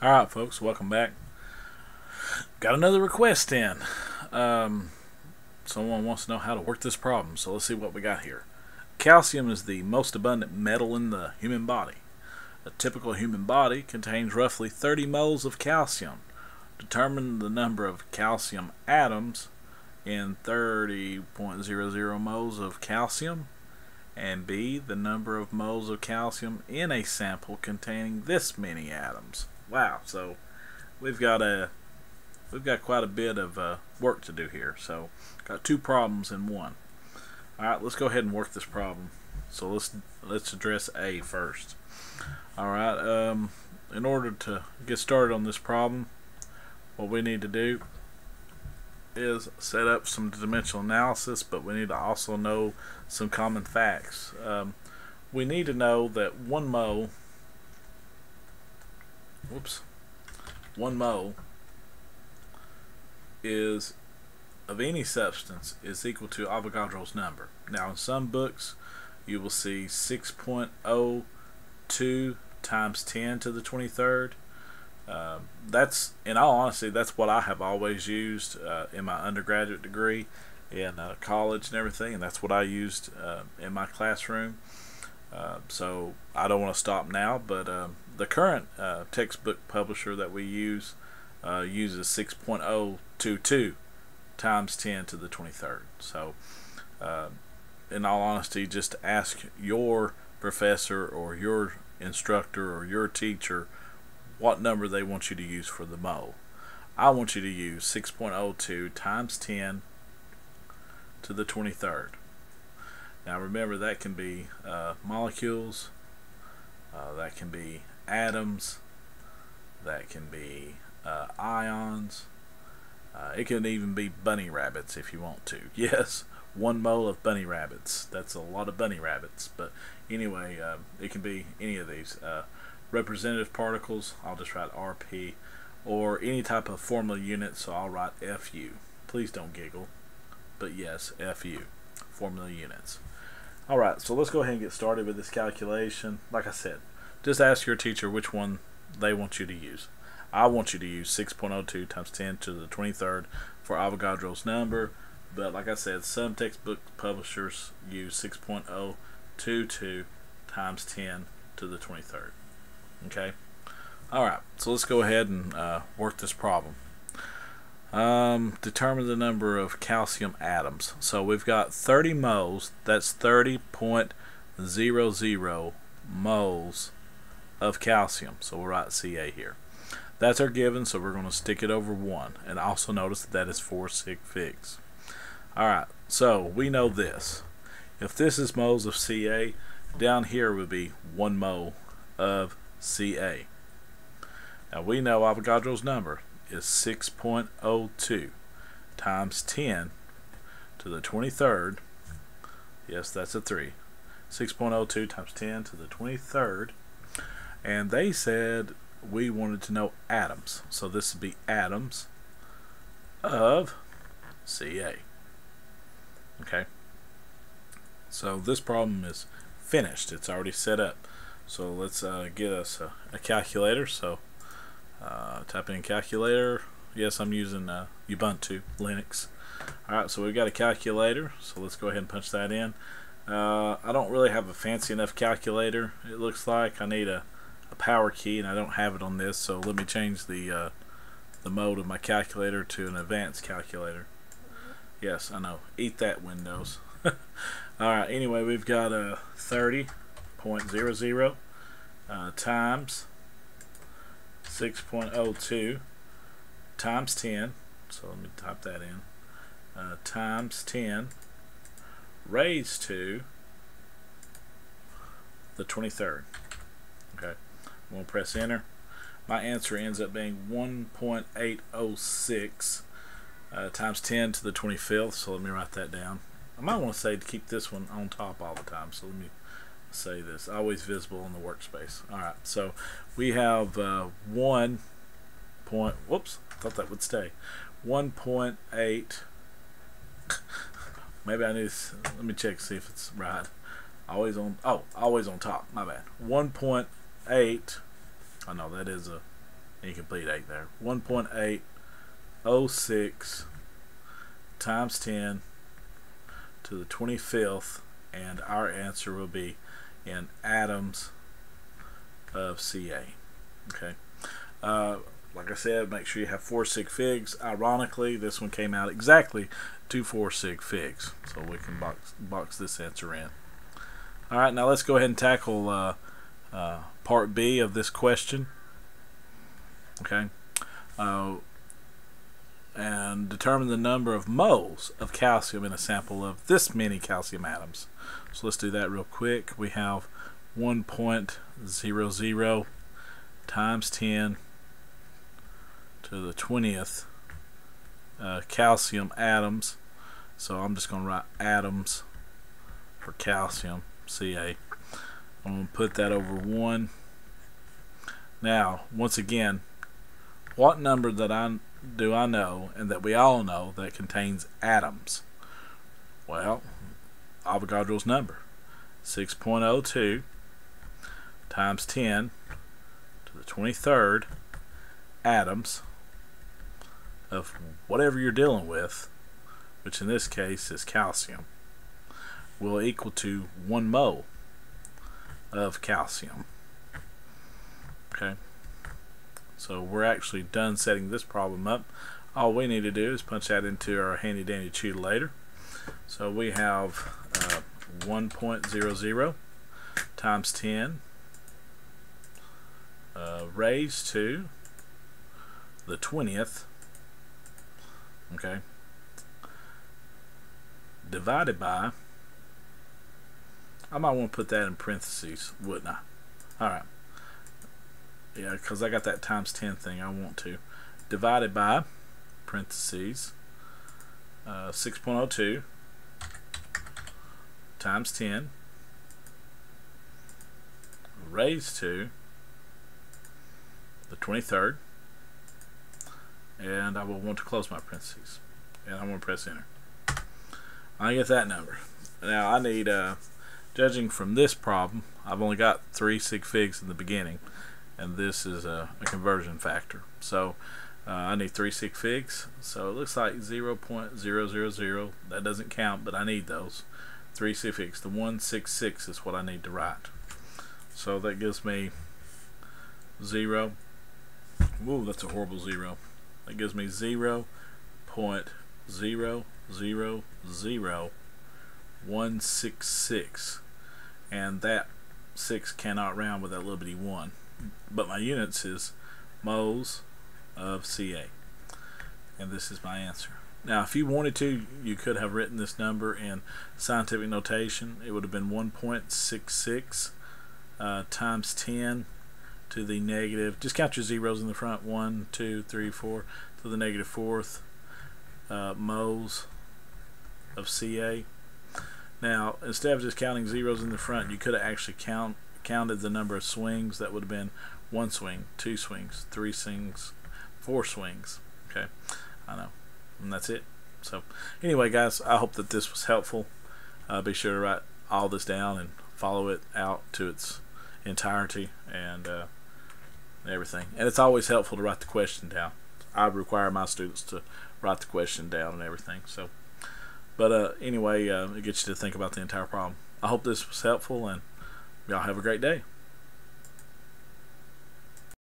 Alright folks, welcome back. Got another request in. Someone wants to know how to work this problem, so let's see what we got here. Calcium is the most abundant metal in the human body. A typical human body contains roughly 30 moles of calcium. Determine the number of calcium atoms in 30.00 moles of calcium, and B, the number of moles of calcium in a sample containing this many atoms. Wow, so we've got quite a bit of work to do here. So got two problems in one. All right, let's go ahead and work this problem. So let's address A first. All right, in order to get started on this problem, what we need to do is set up some dimensional analysis, but we need to also know some common facts. We need to know that one mole is of any substance is equal to Avogadro's number. Now in some books you will see 6.02 times 10 to the 23rd. That's, in all honesty, that's what I have always used in my undergraduate degree in college and everything, and that's what I used in my classroom. So I don't want to stop now, but the current textbook publisher that we use uses 6.022 times 10 to the 23rd. So in all honesty, just ask your professor or your instructor or your teacher what number they want you to use for the mole. I want you to use 6.02 times 10 to the 23rd. Now remember, that can be molecules, that can be atoms, that can be ions, it can even be bunny rabbits if you want to. Yes, 1 mole of bunny rabbits. That's a lot of bunny rabbits. But anyway, it can be any of these. Representative particles, I'll just write RP, or any type of formula unit, so I'll write FU. Please don't giggle, but yes, FU, formula units. Alright, so let's go ahead and get started with this calculation. Like I said, just ask your teacher which one they want you to use. I want you to use 6.02 times 10 to the 23rd for Avogadro's number, but like I said, some textbook publishers use 6.022 times 10 to the 23rd. Okay? Alright, so let's go ahead and work this problem. Determine the number of calcium atoms. So we've got 30 moles, that's 30.00 moles of calcium. So we'll write Ca here. That's our given, so we're going to stick it over 1. And also notice that is 4 sig figs. Alright, so we know this. If this is moles of Ca, down here would be 1 mole of Ca. Now we know Avogadro's number is 6.02 times 10 to the 23rd. Yes, that's a 3. 6.02 times 10 to the 23rd. And they said we wanted to know atoms. So this would be atoms of Ca. Okay. So this problem is finished. It's already set up. So let's get us a calculator. So type in calculator. Yes, I'm using Ubuntu Linux. Alright, so we've got a calculator. So let's go ahead and punch that in. I don't really have a fancy enough calculator. It looks like I need a power key, and I don't have it on this. So let me change the mode of my calculator to an advanced calculator. Yes, I know. Eat that, Windows. Alright, anyway, we've got 30.00 times 6.02 times 10, so let me type that in, times 10 raised to the 23rd. Okay, I'm going to press enter. My answer ends up being 1.806 times 10 to the 25th, so let me write that down. I might want to say to keep this one on top all the time, so let me say this, always visible in the workspace. Alright, so we have 1 point, whoops, thought that would stay, 1.8, maybe I need to, let me check, see if it's right. Always on, oh, always on top, my bad. 1.8, oh no, that is a and you can put 8 there. 1.806 times 10 to the 25th, and our answer will be in atoms of Ca. Okay. Like I said, make sure you have 4 sig figs. Ironically, this one came out exactly to 4 sig figs, so we can box this answer in. All right, now let's go ahead and tackle part B of this question. Okay, and determine the number of moles of calcium in a sample of this many calcium atoms. So let's do that real quick. We have 1.00 times 10 to the 20th calcium atoms. So I'm just going to write atoms for calcium, Ca. I'm going to put that over 1. Now, once again, what number do I know, and that we all know, that contains atoms? Well, Avogadro's number, 6.02 times 10 to the 23rd atoms of whatever you're dealing with, which in this case is calcium, will equal to 1 mole of calcium. Okay, so we're actually done setting this problem up. All we need to do is punch that into our handy dandy chutilator. So we have 1.00 times 10 raised to the 20th, okay, divided by, I might want to put that in parentheses, wouldn't I? Alright, yeah, because I got that times 10 thing, I want to, divided by, parentheses, 6.02 times 10 raised to the 23rd, and I will want to close my parentheses, and I'm going to press enter. I get that number. Now I need, judging from this problem, I've only got 3 sig figs in the beginning, and this is a conversion factor. So I need 3 sig figs, so it looks like 0.000, that doesn't count, but I need those 3 sig figs. The 166 is what I need to write. So that gives me 0. Whoa, that's a horrible 0. That gives me 0.000166, and that 6 cannot round with that little bitty 1. But my units is moles of Ca, and this is my answer. Now, if you wanted to, you could have written this number in scientific notation. It would have been 1.66 times 10 to the negative, just count your zeros in the front, 1, 2, 3, 4, to the negative 4th moles of Ca. Now, instead of just counting zeros in the front, you could have actually counted the number of swings. That would have been 1 swing, 2 swings, 3 swings, 4 swings. Okay, I know, and that's it. So anyway, guys, I hope that this was helpful. Be sure to write all this down and follow it out to its entirety and everything. And it's always helpful to write the question down. I require my students to write the question down and everything. So, but anyway, it gets you to think about the entire problem. I hope this was helpful, and y'all have a great day.